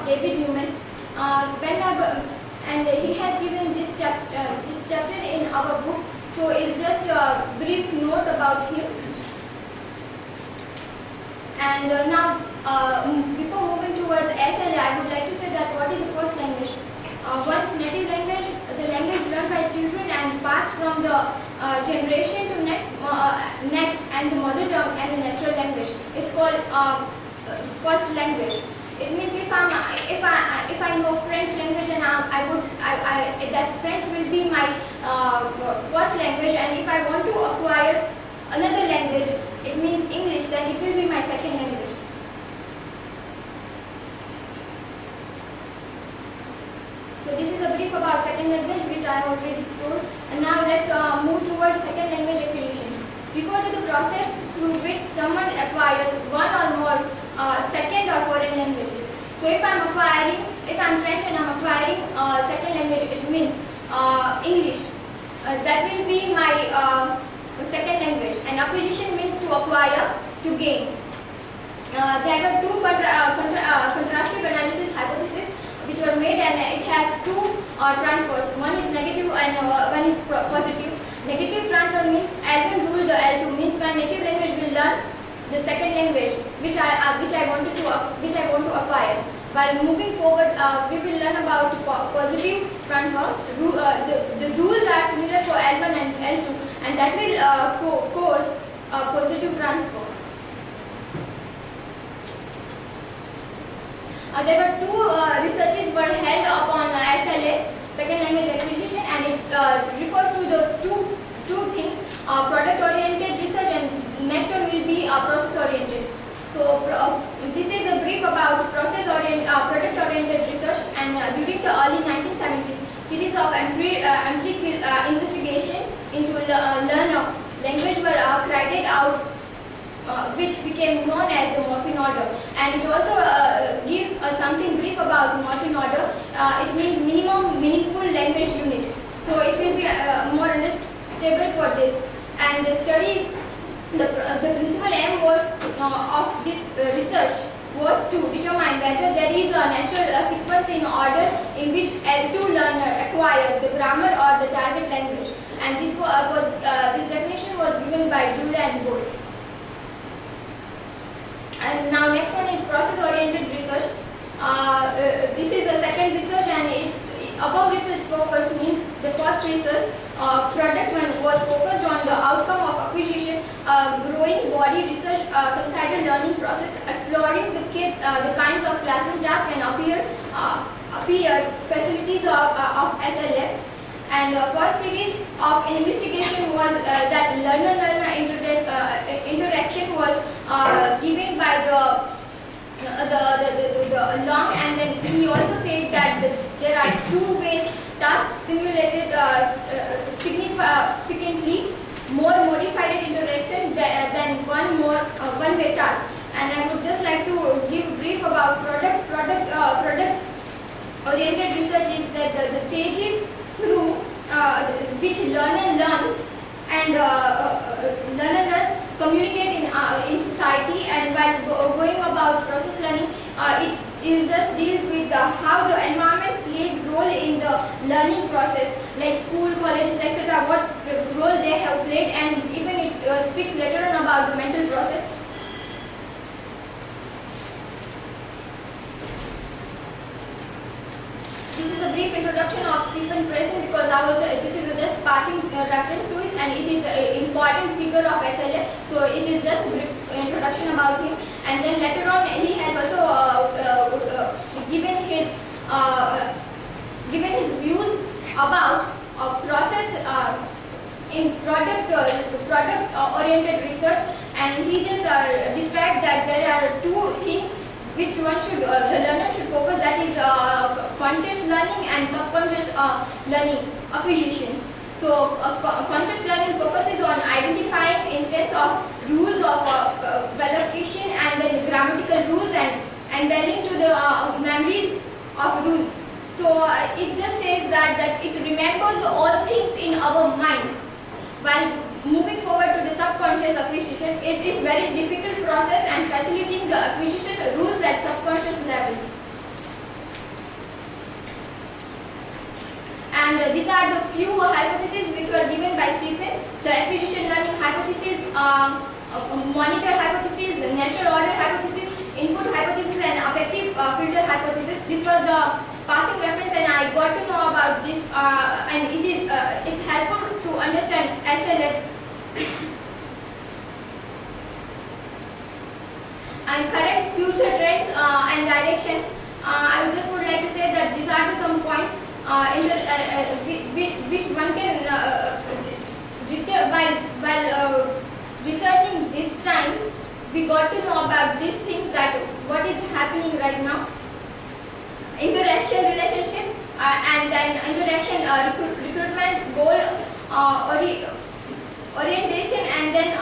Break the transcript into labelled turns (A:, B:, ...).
A: of David Newman. And he has given this chapter in our book. So it's just a brief note about him. And now, before moving towards SLA, I would like to say that what is the first language? One's native language, the language learned by children and passed from the generation to next, and the mother tongue and the natural language. It's called first language. It means if I know French language and that French will be my first language, and if I want to acquire another language, it means English, then it will be my second language. So this is a brief about second language, which I have already told. And now let's move towards second language acquisition. Refer to the process through which someone acquires one or more second or foreign languages. So if I'm French and I'm acquiring second language, it means English. That will be my second language. And acquisition means to acquire, to gain. There were two contrastive analysis hypotheses which were made, and it has two transfers. One is negative and one is positive. Negative transfer means L1 rule the L2, means my native language will learn the second language which I want to acquire. While moving forward, we will learn about positive transfer. The rules are similar for L1 and L2, and that will cause positive transfer. There were two researches were held upon SLA, second language acquisition, and it refers to the two things, product-oriented research, and next one will be process-oriented. So this is a brief about product-oriented research, and during the early 1970s, series of empirical investigations into learner language were carried out, which became known as the Morphine order. And it also gives something brief about Morphine order. It means minimum meaningful language unit. So it will be more understandable for this. And the study, the principal aim was of this research was to determine whether there is a natural sequence in order in which L2 learner acquire the grammar or the target language. And this definition was given by Dule and Gold. And now next one is process-oriented research. This is the second research, and it's above research focus means the first research product one was focused on the outcome of acquisition, growing body research, considered learning process, exploring the kinds of classroom tasks and appear facilities of SLA. And the first series of investigation was that learner-learner interaction was given by the long, and then he also said that there are two ways tasks simulated significantly more modified interaction than one way task. And I would just like to give a brief about product oriented research is that the stages through which learner learns and communicate in society, and while going about process learning, it just deals with how the environment plays role in the learning process, like school, colleges, etc., what role they have played, and even it speaks later on about the mental process. This is a brief introduction of Stephen Preston, because this is just passing reference to it, and it is an important figure of SLA. So it is just a brief introduction about him, and then later on he has also given his views about process in product oriented research, and he just described that there are two things which the learner should focus, that is conscious learning and subconscious learning acquisitions. So conscious learning focuses on identifying instances of rules of verification and then grammatical rules, and dwelling to the memories of rules. So it just says that it remembers all things in our mind. While moving forward to the subconscious acquisition, it is very difficult process and facilitating the acquisition rules at subconscious level. and these are the few hypotheses which were given by Stephen: the acquisition learning hypothesis, monitor hypothesis, the natural order hypothesis, input hypothesis, and affective filter hypothesis. These were the passing reference, and I got to know about this, and it's helpful to understand SLA. And current future trends and directions. I just would like to say that these are some points which one can while researching this time, we got to know about these things, that what is happening right now. Interaction relationship, and then interaction recruitment goal orientation, and then